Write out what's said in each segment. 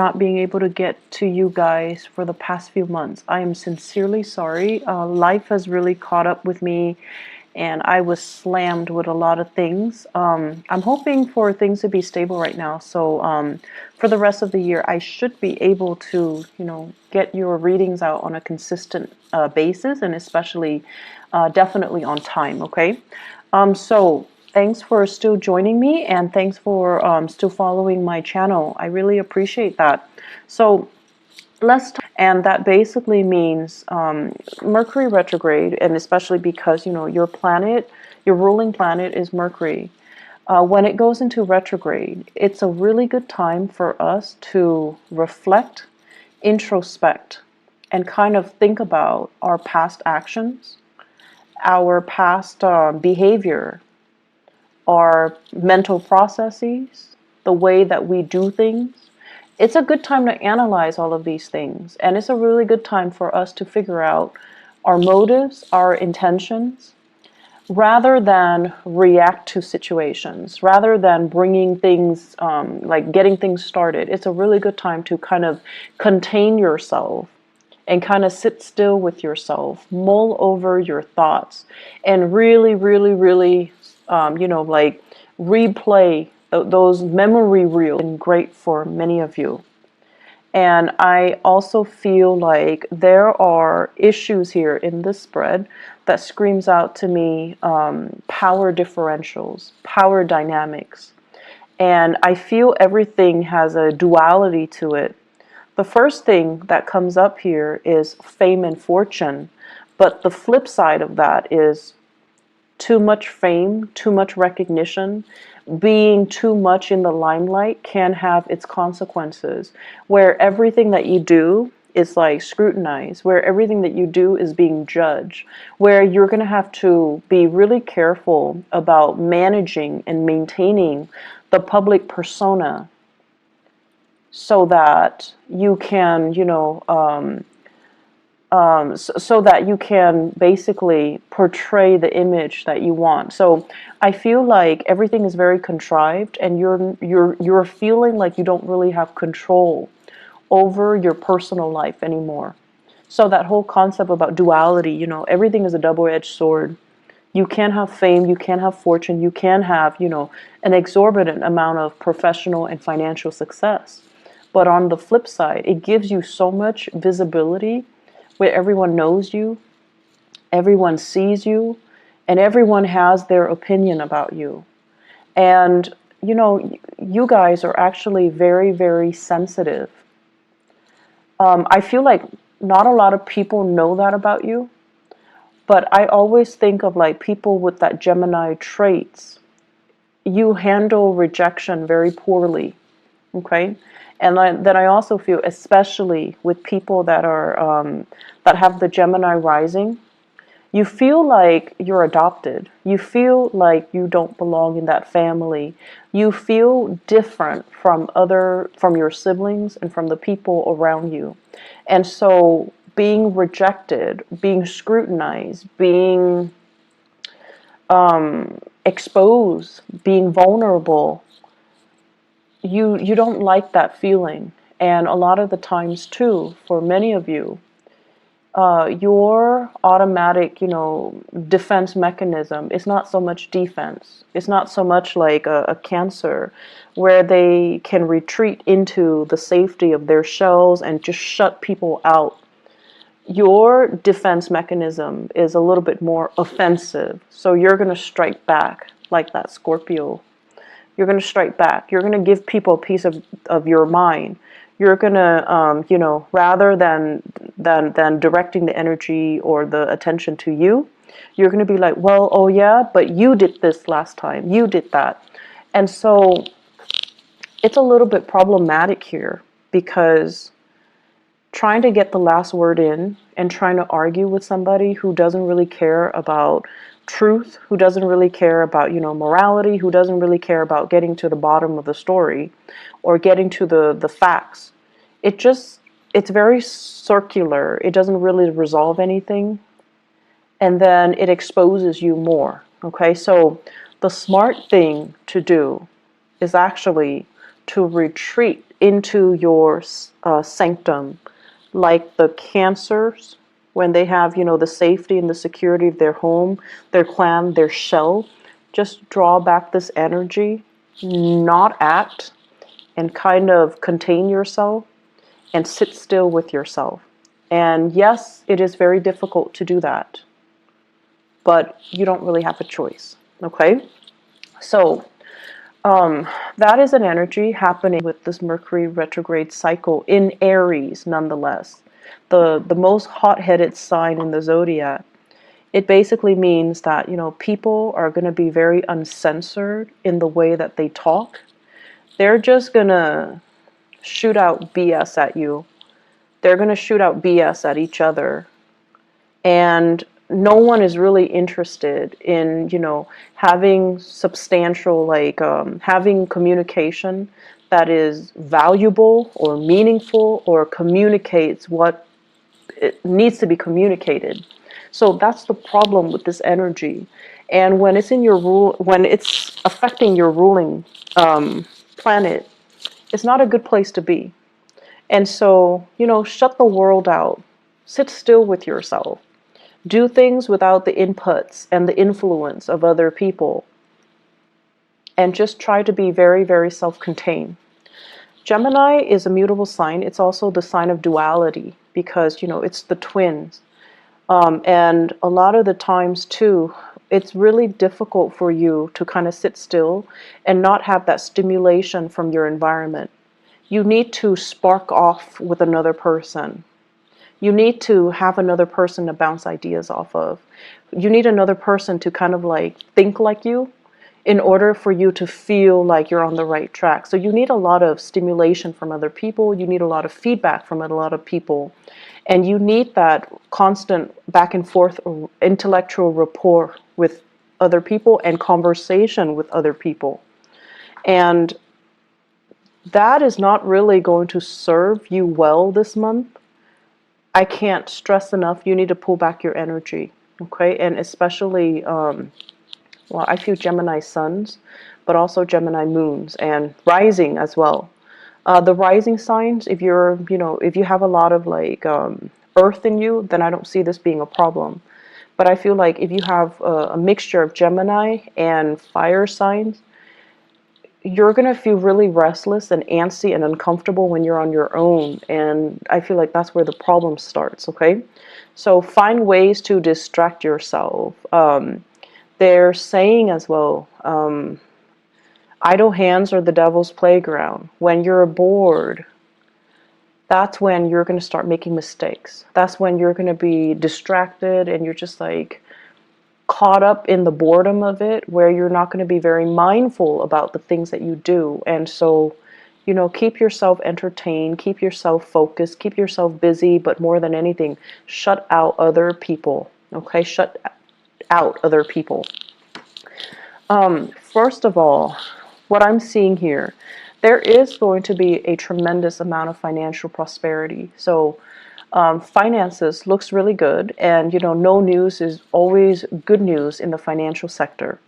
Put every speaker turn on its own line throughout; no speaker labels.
not being able to get to you guys for the past few months. I am sincerely sorry. Life has really caught up with me, and I was slammed with a lot of things. I'm hoping for things to be stable right now. So for the rest of the year, I should be able to, get your readings out on a consistent basis, and especially definitely on time. Okay. So thanks for still joining me, and thanks for still following my channel. I really appreciate that. So let's talk, and that basically means Mercury retrograde, and especially because your planet, your ruling planet is Mercury. When it goes into retrograde, it's a really good time for us to reflect, introspect, and kind of think about our past actions, our past behavior, our mental processes, the way that we do things. It's a good time to analyze all of these things, and it's a really good time for us to figure out our motives, our intentions, rather than react to situations, rather than bringing things, like getting things started. It's a really good time to kind of contain yourself and kind of sit still with yourself, mull over your thoughts, and really, really, really, like replay those memory reels. And great for many of you. And I also feel like there are issues here in this spread that screams out to me power differentials, power dynamics. And I feel everything has a duality to it. The first thing that comes up here is fame and fortune. But the flip side of that is too much fame, too much recognition, being too much in the limelight can have its consequences, where everything that you do is like scrutinized, where everything that you do is being judged, where you're going to have to be really careful about managing and maintaining the public persona so that you can, so that you can basically portray the image that you want. So I feel like everything is very contrived, and you're feeling like you don't really have control over your personal life anymore. So that whole concept about duality, everything is a double-edged sword. You can have fame, you can have fortune, you can have, an exorbitant amount of professional and financial success. But on the flip side, it gives you so much visibility where everyone knows you, everyone sees you, and everyone has their opinion about you. And, you guys are actually very, very sensitive. I feel like not a lot of people know that about you, but I always think of like people with that Gemini traits. You handle rejection very poorly, okay? And then I also feel, especially with people that are that have the Gemini rising, you feel like you're adopted. You feel like you don't belong in that family. You feel different from your siblings and from the people around you. And so being rejected, being scrutinized, being exposed, being vulnerable, you don't like that feeling. And a lot of the times too, for many of you, your automatic, defense mechanism is not so much defense. It's not so much like a Cancer, where they can retreat into the safety of their shells and just shut people out. Your defense mechanism is a little bit more offensive. So you're going to strike back like that Scorpio. You're going to strike back. You're going to give people a piece of your mind. You're going to, rather than directing the energy or the attention to you, you're going to be like, well, oh yeah, but you did this last time. You did that. And so it's a little bit problematic here, because trying to get the last word in and trying to argue with somebody who doesn't really care about truth, who doesn't really care about, morality, who doesn't really care about getting to the bottom of the story or getting to the facts. It's very circular. It doesn't really resolve anything. And then it exposes you more. Okay, so the smart thing to do is actually to retreat into your sanctum, like the Cancers, when they have, you know, the safety and the security of their home, their clan, their shell. Just draw back this energy, not act, and kind of contain yourself and sit still with yourself. And yes, it is very difficult to do that, but you don't really have a choice. Okay? So, that is an energy happening with this Mercury retrograde cycle in Aries, nonetheless. The most hot-headed sign in the zodiac. It basically means that, you know, people are going to be very uncensored in the way that they talk. They're just going to shoot out BS at you. They're going to shoot out BS at each other. And no one is really interested in, you know, having substantial, like, having communication that is valuable or meaningful or communicates what it needs to be communicated. So that's the problem with this energy. And when it's in your when it's affecting your ruling planet, it's not a good place to be. And so, you know, shut the world out. Sit still with yourself. Do things without the inputs and the influence of other people. And just try to be very, very self-contained. Gemini is a mutable sign. It's also the sign of duality because, you know, it's the twins. And a lot of the times, too, it's really difficult for you to kind of sit still and not have that stimulation from your environment. You need to spark off with another person. You need to have another person to bounce ideas off of. You need another person to kind of like think like you in order for you to feel like you're on the right track. So you need a lot of stimulation from other people. You need a lot of feedback from a lot of people. And you need that constant back and forth intellectual rapport with other people and conversation with other people. And that is not really going to serve you well this month. I can't stress enough, you need to pull back your energy, okay? And especially, well, I feel Gemini suns, but also Gemini moons and rising as well. The rising signs, if you're, you know, if you have a lot of like earth in you, then I don't see this being a problem. But I feel like if you have a mixture of Gemini and fire signs, you're going to feel really restless and antsy and uncomfortable when you're on your own. And I feel like that's where the problem starts, okay? So find ways to distract yourself. They're saying as well, idle hands are the devil's playground. When you're bored, that's when you're going to start making mistakes. That's when you're going to be distracted and you're just like caught up in the boredom of it, where you're not going to be very mindful about the things that you do. And so, you know, keep yourself entertained, keep yourself focused, keep yourself busy, but more than anything, shut out other people, okay? Shut out other people. First of all, what I'm seeing here, there is going to be a tremendous amount of financial prosperity. So finances looks really good, and you know, no news is always good news in the financial sector.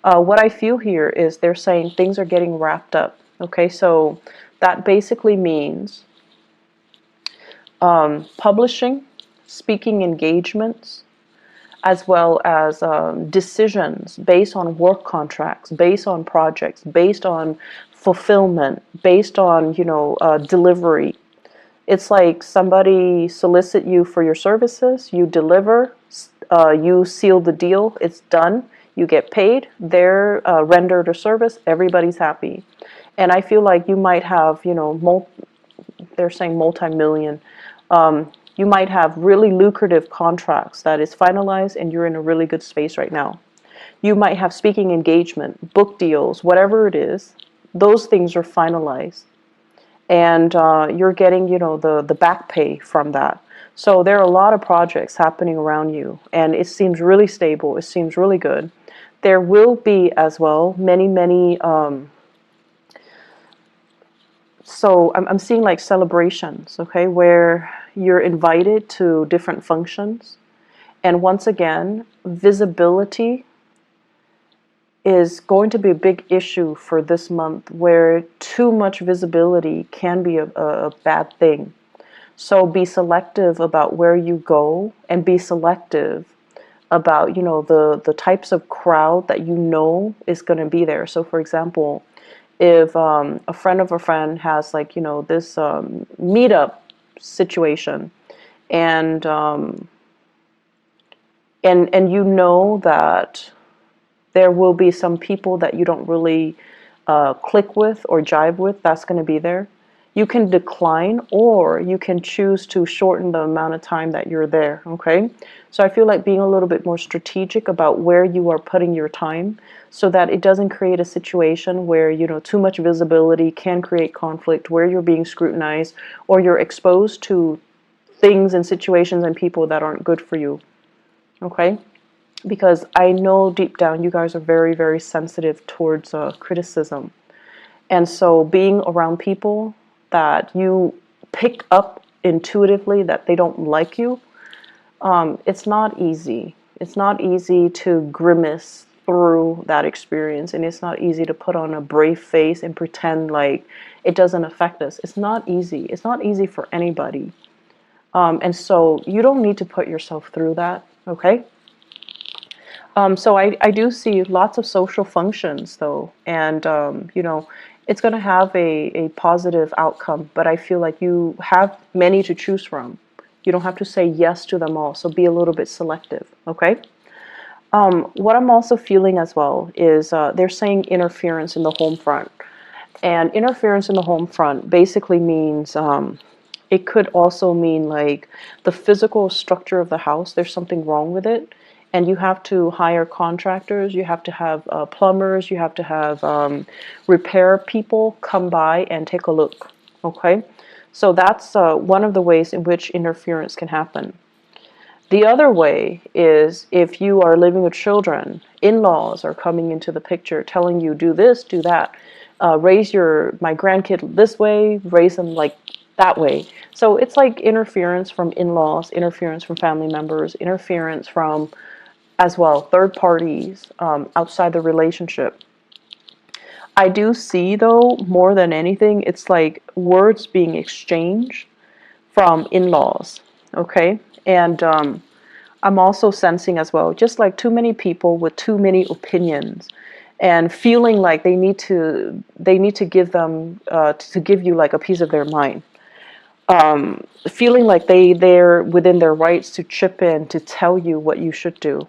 What I feel here is they're saying things are getting wrapped up. Okay, so that basically means publishing, speaking engagements, as well as decisions based on work contracts, based on projects, based on fulfillment, based on, you know, delivery. It's like somebody solicit you for your services, you deliver, you seal the deal, it's done, you get paid, they're rendered a service, everybody's happy. And I feel like you might have, you know, they're saying multi-million, you might have really lucrative contracts that is finalized and you're in a really good space right now. You might have speaking engagement, book deals, whatever it is, those things are finalized. And you're getting, you know, the back pay from that. So there are a lot of projects happening around you, and it seems really stable. It seems really good. There will be as well many. So I'm seeing like celebrations, okay, where you're invited to different functions, and once again, visibility is going to be a big issue for this month, where too much visibility can be a bad thing. So be selective about where you go, and be selective about, you know, the types of crowd that you know is going to be there. So for example, if a friend of a friend has, like, you know, this meetup situation, and and you know that there will be some people that you don't really click with or jive with, that's going to be there. You can decline, or you can choose to shorten the amount of time that you're there, okay? So I feel like being a little bit more strategic about where you are putting your time, so that it doesn't create a situation where, you know, too much visibility can create conflict, where you're being scrutinized, or you're exposed to things and situations and people that aren't good for you, okay? Because I know deep down you guys are very, very sensitive towards criticism. And so being around people that you pick up intuitively that they don't like you, it's not easy. It's not easy to grimace through that experience, and it's not easy to put on a brave face and pretend like it doesn't affect us. It's not easy. It's not easy for anybody. And so you don't need to put yourself through that, okay? So I do see lots of social functions, though, and you know, it's going to have a positive outcome, but I feel like you have many to choose from. You don't have to say yes to them all, so be a little bit selective, okay? What I'm also feeling as well is they're saying interference in the home front. And interference in the home front basically means it could also mean like the physical structure of the house, there's something wrong with it. And you have to hire contractors, you have to have plumbers, you have to have repair people come by and take a look. Okay? So that's one of the ways in which interference can happen. The other way is if you are living with children, in-laws are coming into the picture telling you, do this, do that, raise my grandkid this way, raise them like that way. So it's like interference from in-laws, interference from family members, interference from, as well, third parties outside the relationship. I do see, though, more than anything, it's like words being exchanged from in-laws, okay? And I'm also sensing as well, just like too many people with too many opinions, and feeling like they need to give them to give you like a piece of their mind. Feeling like they're within their rights to chip in to tell you what you should do.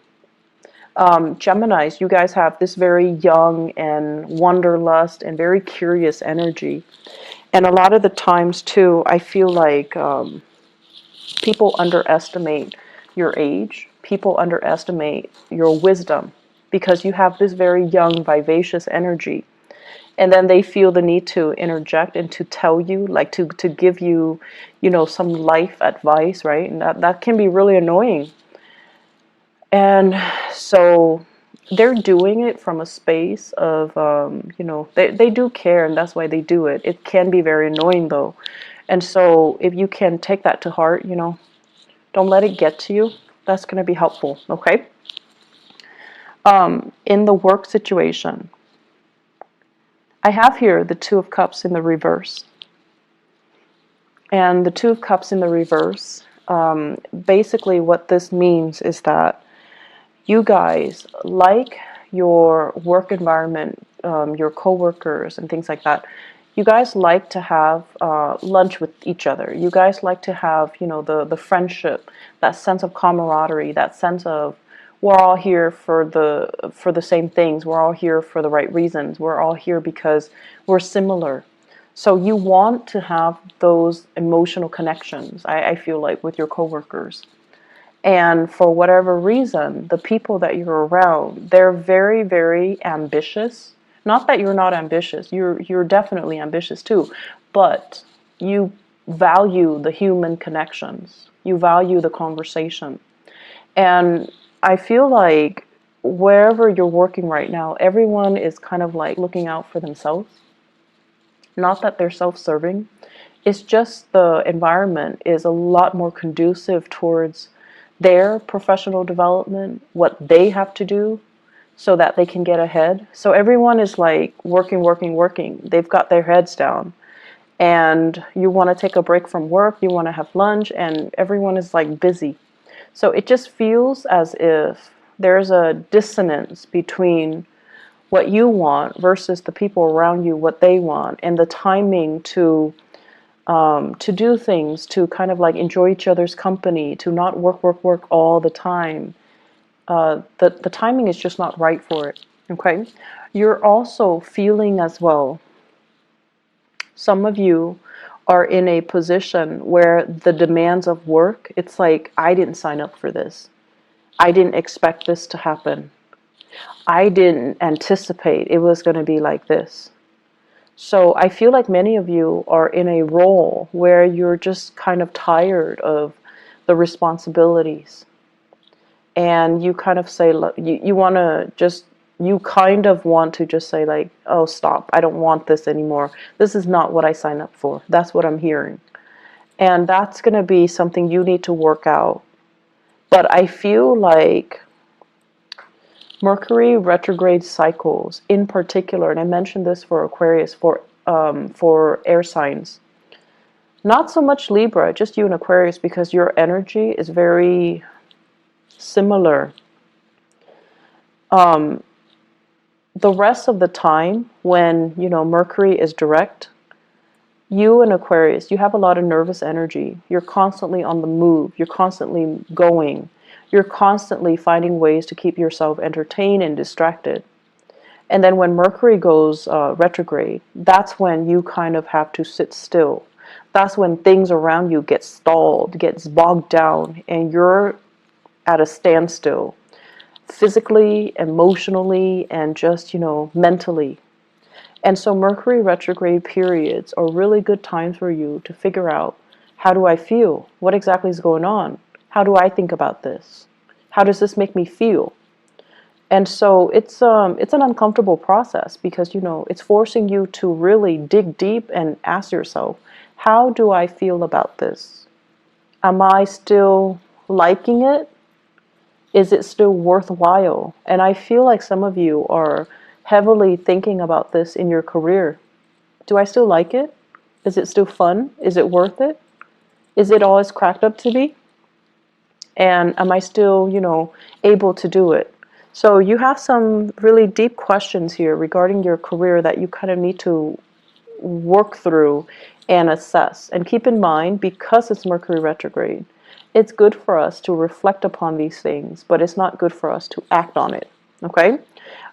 Geminis, you guys have this very young and wanderlust and very curious energy. And a lot of the times, too, I feel like people underestimate your age. People underestimate your wisdom because you have this very young, vivacious energy. And then they feel the need to interject and to tell you, like to give you, you know, some life advice, right? And that can be really annoying. And so they're doing it from a space of, you know, they do care, and that's why they do it. It can be very annoying, though. And so if you can take that to heart, you know, don't let it get to you. That's going to be helpful, okay? In the work situation, I have here the Two of Cups in the reverse. And the Two of Cups in the reverse, basically what this means is that you guys like your work environment, your coworkers and things like that. You guys like to have lunch with each other. You guys like to have, you know, the friendship, that sense of camaraderie, that sense of we're all here for the same things. We're all here for the right reasons. We're all here because we're similar. So you want to have those emotional connections, I feel like, with your coworkers. And for whatever reason, the people that you're around, they're very, very ambitious. Not that you're not ambitious. You're definitely ambitious too. But you value the human connections. You value the conversation. And I feel like wherever you're working right now, everyone is kind of like looking out for themselves. Not that they're self-serving. It's just the environment is a lot more conducive towards their professional development, what they have to do. so that they can get ahead. So everyone is like working, working, working. They've got their heads down. And you want to take a break from work, you want to have lunch, and everyone is like busy. So it just feels as if there's a dissonance between what you want versus the people around you, what they want, and the timing to do things, to kind of like enjoy each other's company, to not work, work, work all the time. The timing is just not right for it. Okay, you're also feeling as well. Some of you are in a position where the demands of work, it's like, I didn't sign up for this. I didn't expect this to happen. I didn't anticipate it was going to be like this. So I feel like many of you are in a role where you're just kind of tired of the responsibilities. And you kind of say, you want to just, you kind of want to just say like, oh, stop. I don't want this anymore. This is not what I signed up for. That's what I'm hearing. And that's going to be something you need to work out. But I feel like Mercury retrograde cycles in particular, and I mentioned this for Aquarius, for air signs. Not so much Libra, just you and Aquarius, because your energy is very similar. The rest of the time, when, you know, Mercury is direct, you and Aquarius, you have a lot of nervous energy. You're constantly on the move. You're constantly going. You're constantly finding ways to keep yourself entertained and distracted. And then when Mercury goes retrograde, that's when you kind of have to sit still. That's when things around you get stalled, gets bogged down, and you're at a standstill. Physically, emotionally, and just, you know, mentally. And so Mercury retrograde periods are really good times for you to figure out, how do I feel? What exactly is going on? How do I think about this? How does this make me feel? And so it's an uncomfortable process because, you know, it's forcing you to really dig deep and ask yourself, how do I feel about this? Am I still liking it? Is it still worthwhile? And I feel like some of you are heavily thinking about this in your career. Do I still like it? Is it still fun? Is it worth it? Is it all it's cracked up to be? And am I still, you know, able to do it? So you have some really deep questions here regarding your career that you kind of need to work through and assess. And keep in mind, because it's Mercury retrograde, it's good for us to reflect upon these things, but it's not good for us to act on it. Okay?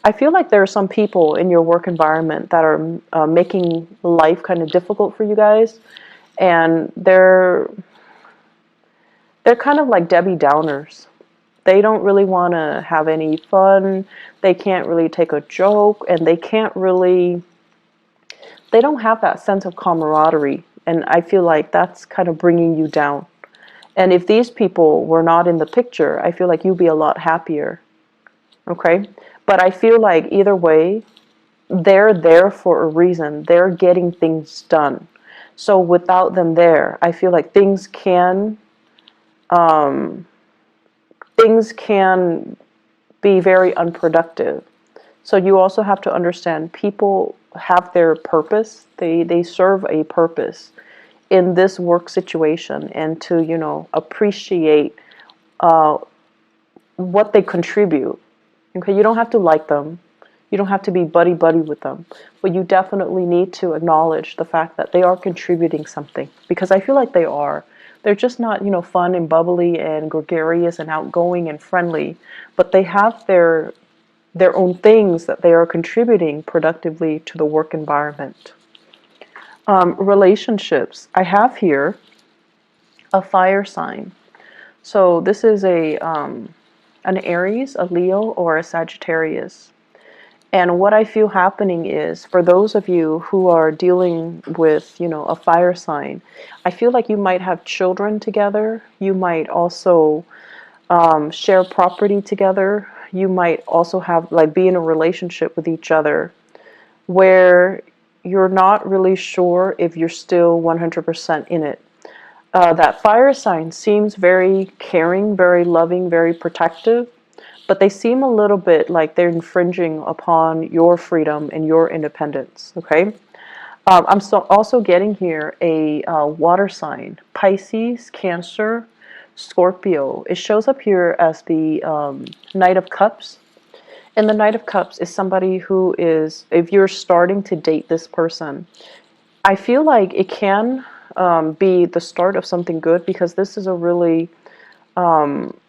I feel like there are some people in your work environment that are making life kind of difficult for you guys, and they're kind of like Debbie Downers. They don't really want to have any fun. They can't really take a joke, and they don't have that sense of camaraderie. And I feel like that's kind of bringing you down. And if these people were not in the picture, I feel like you'd be a lot happier. Okay? But I feel like either way, they're there for a reason. They're getting things done. So without them there, I feel like things can be very unproductive. So you also have to understand people have their purpose. They serve a purpose in this work situation, and to, you know, appreciate what they contribute. Okay, you don't have to like them. You don't have to be buddy-buddy with them. But you definitely need to acknowledge the fact that they are contributing something. Because I feel like they are. They're just not, you know, fun and bubbly and gregarious and outgoing and friendly. But they have their own things that they are contributing productively to the work environment. Relationships. I have here a fire sign. So this is an Aries, a Leo, or a Sagittarius. And what I feel happening is, for those of you who are dealing with, you know, a fire sign, I feel like you might have children together. You might also share property together. You might also have, like, be in a relationship with each other where you're not really sure if you're still 100% in it. That fire sign seems very caring, very loving, very protective, but they seem a little bit like they're infringing upon your freedom and your independence, okay? I'm also getting here a water sign, Pisces, Cancer, Scorpio. It shows up here as the Knight of Cups. And the Knight of Cups is somebody who is, if you're starting to date this person, I feel like it can be the start of something good, because this is a really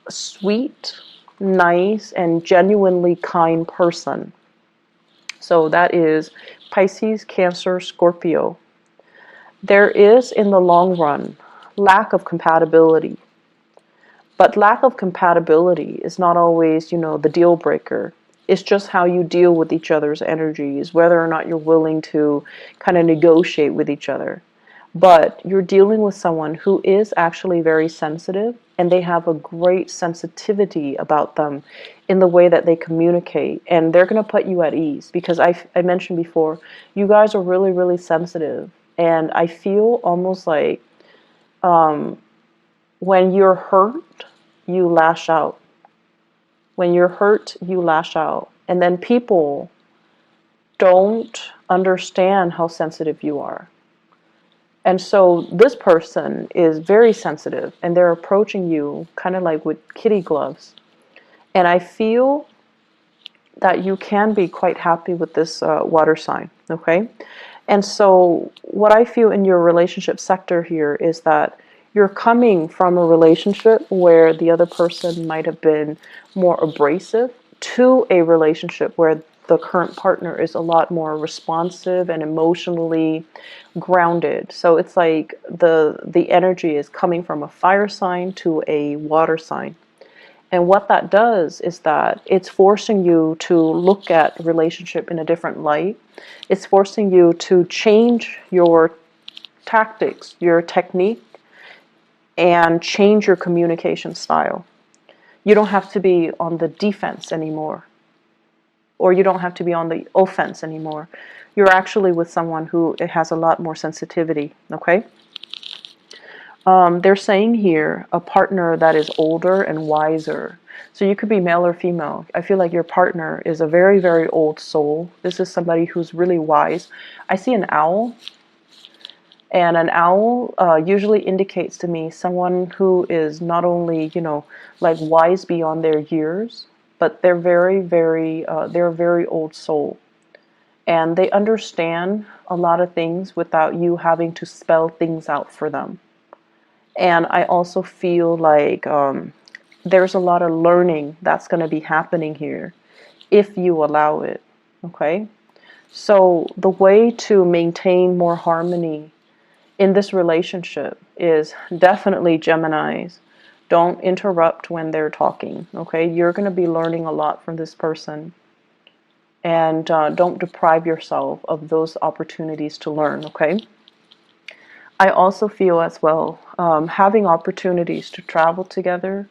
sweet, nice, and genuinely kind person. So that is Pisces, Cancer, Scorpio. There is, in the long run, lack of compatibility. But lack of compatibility is not always, the deal breaker. It's just how you deal with each other's energies, whether or not you're willing to kind of negotiate with each other. But you're dealing with someone who is actually very sensitive, and they have a great sensitivity about them in the way that they communicate. And they're going to put you at ease, because I mentioned before, you guys are really, really sensitive. And I feel almost like when you're hurt, you lash out. When you're hurt, you lash out. And then people don't understand how sensitive you are. And so this person is very sensitive, and they're approaching you kind of like with kitty gloves. And I feel that you can be quite happy with this water sign, okay? And so what I feel in your relationship sector here is that you're coming from a relationship where the other person might have been more abrasive, to a relationship where the current partner is a lot more responsive and emotionally grounded. So it's like the energy is coming from a fire sign to a water sign. And what that does is that it's forcing you to look at relationship in a different light. It's forcing you to change your tactics, your technique, and change your communication style. You don't have to be on the defense anymore, or you don't have to be on the offense anymore. You're actually with someone who has a lot more sensitivity, okay? They're saying here a partner that is older and wiser. So you could be male or female. I feel like your partner is a very, very old soul. This is somebody who's really wise. I see an owl. And an owl usually indicates to me someone who is not only, like wise beyond their years, but they're they're a very old soul. And they understand a lot of things without you having to spell things out for them. And I also feel like there's a lot of learning that's going to be happening here if you allow it, okay? So the way to maintain more harmony in this relationship is definitely, Geminis, don't interrupt when they're talking, okay? You're going to be learning a lot from this person. And don't deprive yourself of those opportunities to learn, okay? I also feel as well, having opportunities to travel together,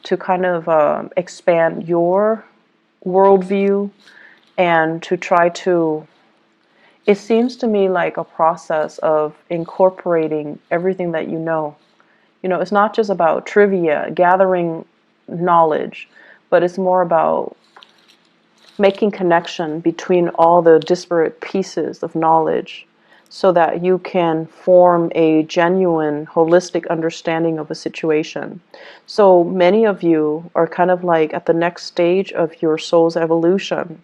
to kind of expand your worldview, and to try to, it seems to me like a process of incorporating everything that you know. It's not just about trivia, gathering knowledge, but it's more about making connection between all the disparate pieces of knowledge, so that you can form a genuine, holistic understanding of a situation. So many of you are kind of like at the next stage of your soul's evolution,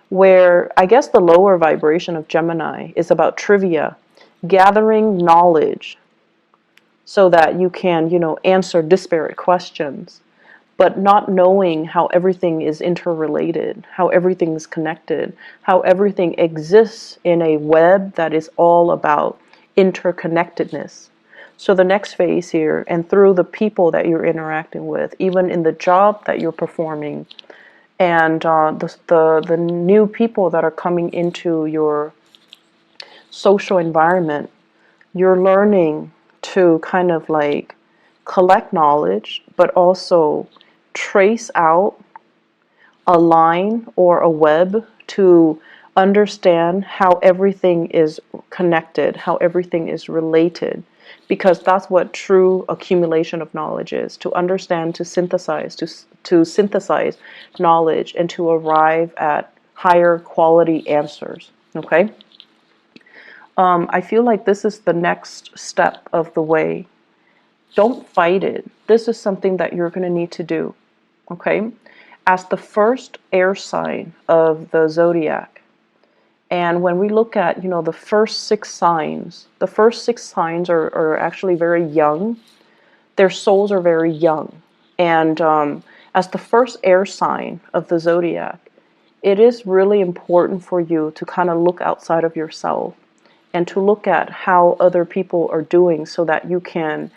where I guess the lower vibration of Gemini is about trivia, gathering knowledge, so that you can, answer disparate questions, but not knowing how everything is interrelated, how everything is connected, how everything exists in a web that is all about interconnectedness. So the next phase here, and through the people that you're interacting with, even in the job that you're performing, and the new people that are coming into your social environment, you're learning to kind of like collect knowledge, but also trace out a line or a web to understand how everything is connected, how everything is related. because that's what true accumulation of knowledge is, to understand, to synthesize, to synthesize knowledge and to arrive at higher quality answers. Okay. I feel like this is the next step of the way. Don't fight it. This is something that you're going to need to do. Okay. As the first air sign of the zodiac, and when we look at, the first six signs, are actually very young. Their souls are very young. And as the first air sign of the zodiac, it is really important for you to kind of look outside of yourself and to look at how other people are doing so that you can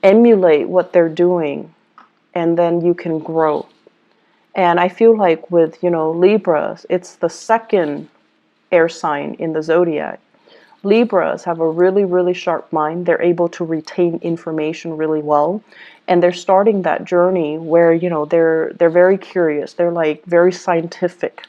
emulate what they're doing and then you can grow. And I feel like with, Libras, it's the second air sign in the zodiac. Libras have a really, really sharp mind. They're able to retain information really well. And they're starting that journey where, they're very curious. They're like very scientific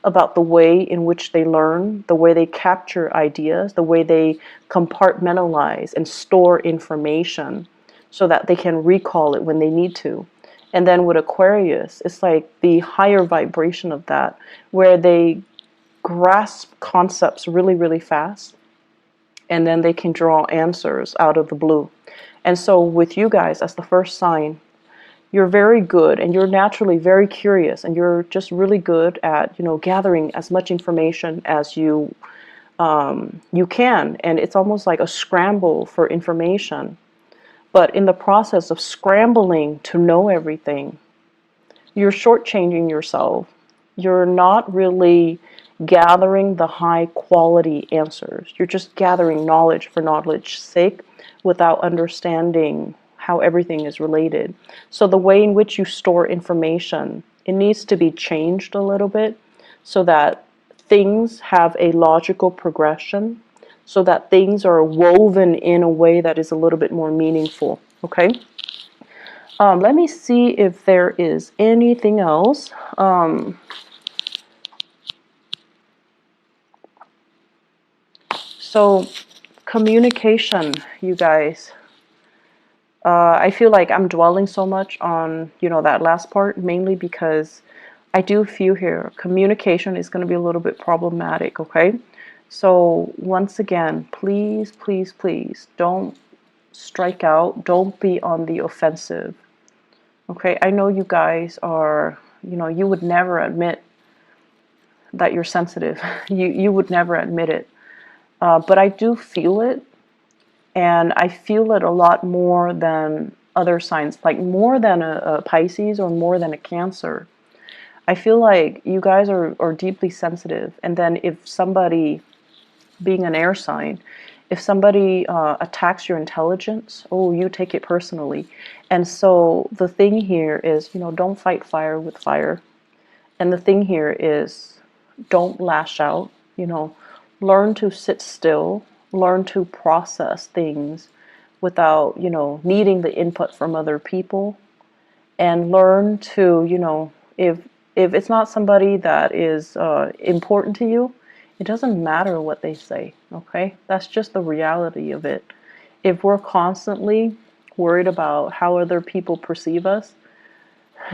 about the way in which they learn, the way they capture ideas, the way they compartmentalize and store information so that they can recall it when they need to. And then with Aquarius, it's like the higher vibration of that, where they grasp concepts really, really fast, and then they can draw answers out of the blue. And so with you guys, as the first sign, you're very good and you're naturally very curious, and you're just really good at, gathering as much information as you can. And it's almost like a scramble for information. But in the process of scrambling to know everything, you're shortchanging yourself. You're not really gathering the high quality answers. You're just gathering knowledge for knowledge's sake without understanding how everything is related. So the way in which you store information, it needs to be changed a little bit so that things have a logical progression, so that things are woven in a way that is a little bit more meaningful. Okay? Let me see if there is anything else. So communication, you guys. I feel like I'm dwelling so much on, that last part, mainly because I do feel here communication is going to be a little bit problematic, okay? So once again, please, please, please don't strike out. Don't be on the offensive, okay? I know you guys are, you would never admit that you're sensitive. You would never admit it. But I do feel it, and I feel it a lot more than other signs, like more than a Pisces or more than a Cancer. I feel like you guys are deeply sensitive, and then if somebody, being an air sign, if somebody attacks your intelligence, oh, you take it personally. And so the thing here is, don't fight fire with fire. And the thing here is, don't lash out, learn to sit still, learn to process things without, needing the input from other people, and learn to, if it's not somebody that is important to you, it doesn't matter what they say, okay? That's just the reality of it. If we're constantly worried about how other people perceive us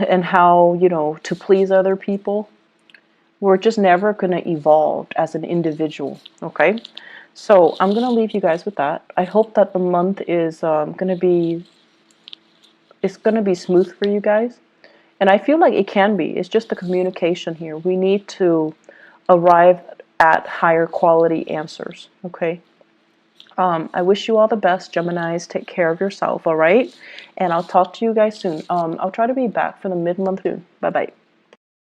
and how, to please other people, we're just never going to evolve as an individual, okay? So I'm going to leave you guys with that. I hope that the month is going to be, it's going to be smooth for you guys. And I feel like it can be. It's just the communication here. We need to arrive at higher quality answers, okay? I wish you all the best, Geminis. Take care of yourself, all right? And I'll talk to you guys soon. I'll try to be back for the mid-month soon. Bye-bye.